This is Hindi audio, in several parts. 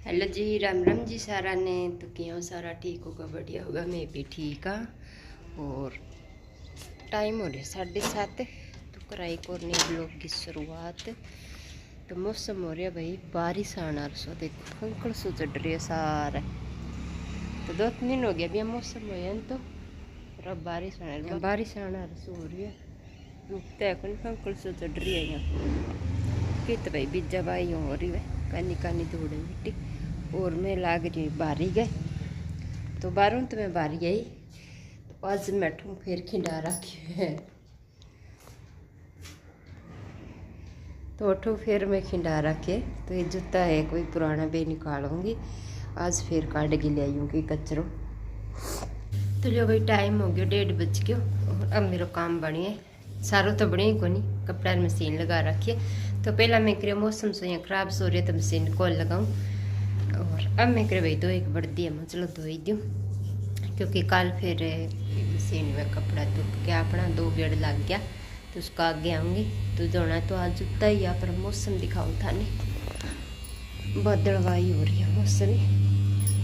हेलो जी, राम राम जी सारा ने। तो क्यों सारा ठीक होगा, बढ़िया होगा, मैं भी ठीक हाँ। और टाइम हो रहा 7:30, तो कराई को नए ब्लॉग की शुरुआत। तो मौसम हो रहा भाई बारिश आना, सो देखो कंकड़ सो चढ़ रही है सारा। तो 2-3 दिन हो गया अभी मौसम हो तो अब बारिश आना सो हो रही है। रुकता है कौन, कंकड़ सो चढ़ रही है यहाँ कित भाई बीजा बाई हो रही है, कानी कानी धोड़े मिट्टी। और मैं लाग रही बारी गए तो बारों तो मैं बारी गई। तो आज मैठू फिर खिंडा रखी है, तो उठो फिर मैं खिंडा रखे। तो ये जूता है कोई पुराना भी निकालूंगी, आज फिर काट के ले आऊँगी कचरों। तो जो भाई टाइम हो गया 1:30 बज गयो। और अब मेरा काम बनिए सारों तो बने को नहीं, कपड़ा मशीन लगा रखी है। तो पहला मैं करे मौसम से यहाँ खराब सो रही है तो मशीन कॉल लगाऊँ। और अब मैं करे भाई दो एक बढ़ती है, मैं चलो धो ही दूँ, क्योंकि कल फिर मशीन में कपड़ा धुप के अपना 2 गेड़ लग गया। तो उसका आगे आऊँगी तो धोना तो आज जूता ही है, पर मौसम दिखाऊँ था नहीं, बदलवाई हो रही है मौसम,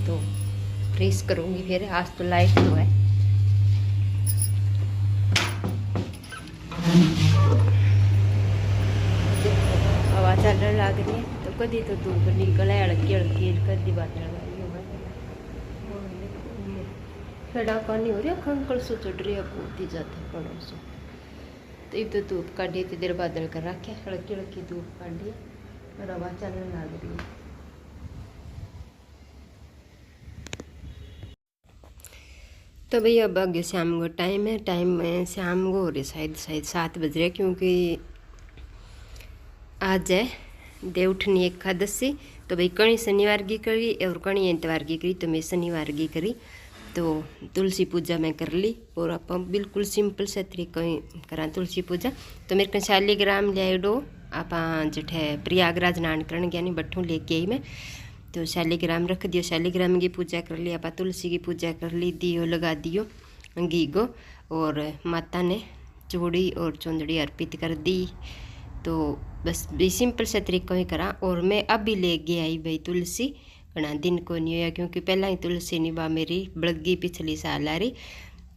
तो फ्रीज करूँगी फिर। आज तो लाइट तो है, हवा चलने लग रही है। तो कभी तो धूप निकल है हल्की हल्की, कभी बदलवाई होगा। खड़ा पानी हो रहा है, खंकड़ सो चढ़ रही है बहुत ही ज़्यादा पड़ो सो। तो ये तो धूप काटी थी देर बादल कर रखे, हल्की हल्की धूप काटी और हवा चलने लग रही है। तो भैया अब आगे शाम को टाइम है, शाम को हो रही शायद 7 बज रहे, क्योंकि आज है देवउठनी एकादशी। तो भाई कणी शनिवार की करी और कणी इतवार की करी, तो मैं शनिवार की करी। तो तुलसी पूजा मैं कर ली, और आप बिल्कुल सिंपल से तरीका करा तुलसी पूजा। तो मेरे को शालीग्राम ले डो आप जठे प्रयागराज नानकरण गया नहीं बट्ठू लेके आई मैं। तो शालीग्राम रख दियो, शालीग्राम की पूजा कर ली, आप तुलसी की पूजा कर ली, दियो लगा दियो घी को, और माता ने चूड़ी और चुंदड़ी अर्पित कर दी। तो बस भी सिंपल सा तरीका ही करा। और मैं अभी ले गया आई भाई तुलसी, घना दिन को नहीं होया, क्योंकि पहला ही तुलसी निभा मेरी बड़गी पिछली साल आ रही,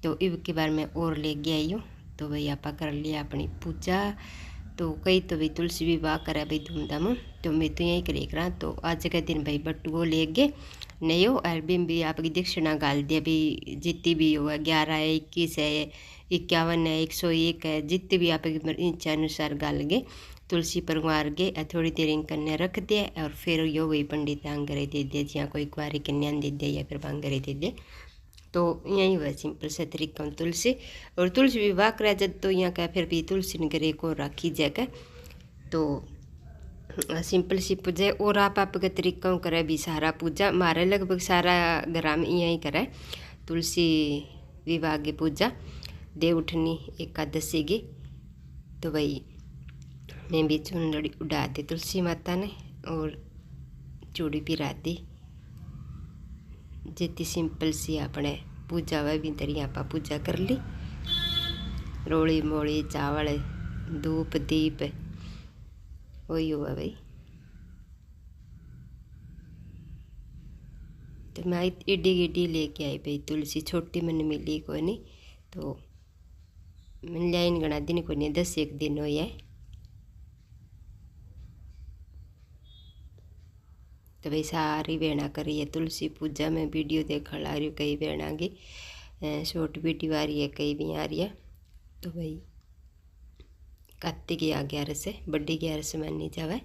तो इब की बार मैं और ले गया आई हूँ। तो भाई आप कर लिया अपनी पूजा। तो कई तो भाई तुलसी विवाह करा भाई धूमधाम, तो मैं तो यहीं करे करा। तो आज के दिन भाई बटुओ ले गए नहीं हो, एल्बम भी आपकी दक्षिणा गाल दिया भी, जितनी भी हुआ 11 है, 21 है, 51 है, 101 है, जितनी भी आपकी इच्छा अनुसार गाल गए। तुलसी परवार गए, थोड़ी देर इन कन्या रख दिया, और फिर यो वही पंडित आंगरे दे दिया, या कोई कुआरी कन्या दे दिया या फिर बांगरे दे दिया। तो यही हुआ सिंपल से तरीका तुलसी। और तुलसी विवाह करा जब तो यहाँ का फिर भी तुलसी ने करे को राखी जाकर, तो सिंपल सी पूजा। और आप के तरीका करे भी सारा पूजा, मारे लगभग सारा ग्राम यहीं करे तुलसी विवाह की पूजा, देवउठनी एकादशी की। तो भाई मैं भी चुनरी उड़ा दी तुलसी माता ने, और चूड़ी पिरा दी, जितनी सिंपल सी अपने पूजा वह भी तरी आप पूजा कर ली। रोली मोली चावल धूप दीप वही हुआ भाई। तो मैं इड्डी गिड्डी लेके आई भाई तुलसी, छोटी मैंने मिली को नहीं, तो मिल जाए इन गणा दिन को नहीं, 10-1 दिन हो है। तो भाई सारी बहना करी है तुलसी पूजा में, वीडियो देख ला रही हूँ, कई बहना की शॉर्ट वीडियो आ रही है, कई भी आ रही है। तो भाई कार्तिक आ 11 से बड़ी 11 से मानी जावे।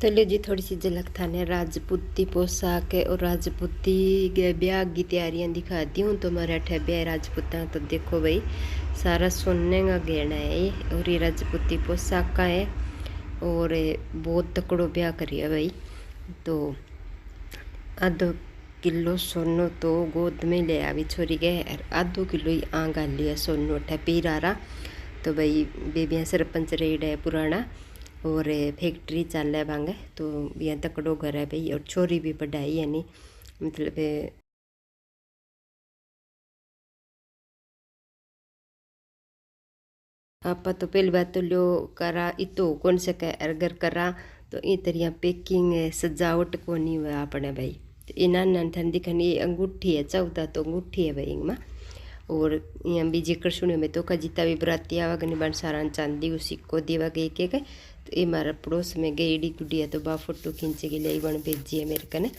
तो लो जी थोड़ी सी झलक थाने राजपूती पोशाक और राजपूती ब्याह की तैयारियां दिखाती हूँ। तो हमारे अठे ब्याह राजपूता, तो देखो भाई सारा सोने का गहना है ये, और ये राजपूती पोशाक का है, और बहुत तकड़ो ब्याह करिए भाई। तो आधो किलो सोनो तो गोद में ले आवी छोरी के, आधो किलो ही आँग आ लिया सोनो अठे पीरा रहा। तो भाई बेबियाँ सरपंच रेड है पुराना, और फैक्ट्री चल है भांगे, तो यहाँ तकड़ो घर है भाई, और छोरी भी पढ़ाई है नहीं, मतलब आप तो पहली बात तो लो करा इतो कौन से अगर करा तो ई तरिया पैकिंग सजावट को नहीं हुआ अपने भाई। तो इना नान दिखनी ये अंगूठी है 14 तो अंगूठी है भाई इनमें। और यहाँ बीजे कृष्ण में तो का जितना भी बराती आवागनी बन सारा चांदी उसी को देवा गई के गए। तो ये मारा पड़ोस में गई एडी गुडिया तो बा फोटो खींचे के लिए बन भेजी है मेरे कने।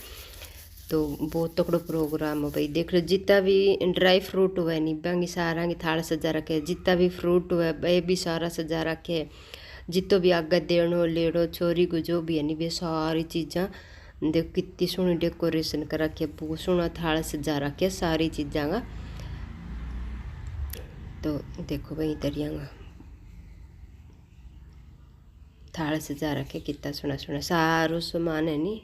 तो बहुत तकड़ो प्रोग्राम है भाई। देख लो जितना भी ड्राई फ्रूट हुआ नहीं बांगी सारा की थाल सजा रखे, जितना भी फ्रूट हुआ है भी सारा सजा रखे, जितो भी आगे देनो लेड़ो छोरी को जो भी है नहीं वे सारी चीज़ा देखो कितनी सोहनी डेकोरेशन कर रखी है, बहुत सोहना थाल सजा रखे सारी चीज़ा का। तो देखो भाई दरिया थाल सजा रखे कितना सोना सोना सारो सामान है नी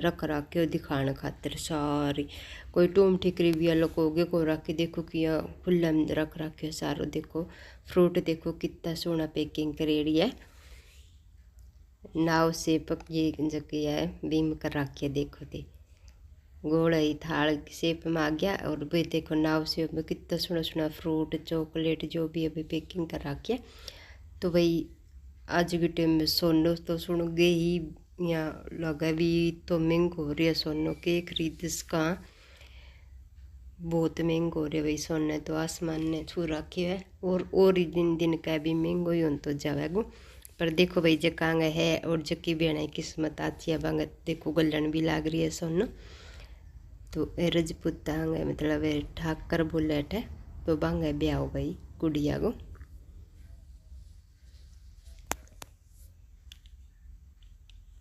रख रखे दिखाने खातिर सारी। कोई टूम ठिकरी भी लोगोगे को रख के देखो कि खुला रख रखे सारो। देखो फ्रूट देखो कितना सोना पैकिंग करेड़ी है, नाव से पक ये जगह है बीम कर रखी है। देखो दे गोल ही थाल शेप में आ गया। और भाई देखो नाव शेप में कितना सोना सोना फ्रूट चॉकलेट जो भी अभी पैकिंग कर रखी है। तो भाई आज के टाइम में सोनो तो सुन गए ही यहाँ लगा भी तो महंगा हो रही है सोनो के खरीद इसका बहुत महंगा हो रहा है भाई। सोने तो आसमान ने छू रखे है और ही दिन दिन का भी महंगो ही हो तो जाएगा। पर देखो भाई जकांग है और जकी भी है किस्मत अच्छी है बांग देखो गलन भी लाग रही है सोनो। तो रजपूत मतलब ठाकर बुलेट है तो बांग ब्याह भाई गुड़िया को।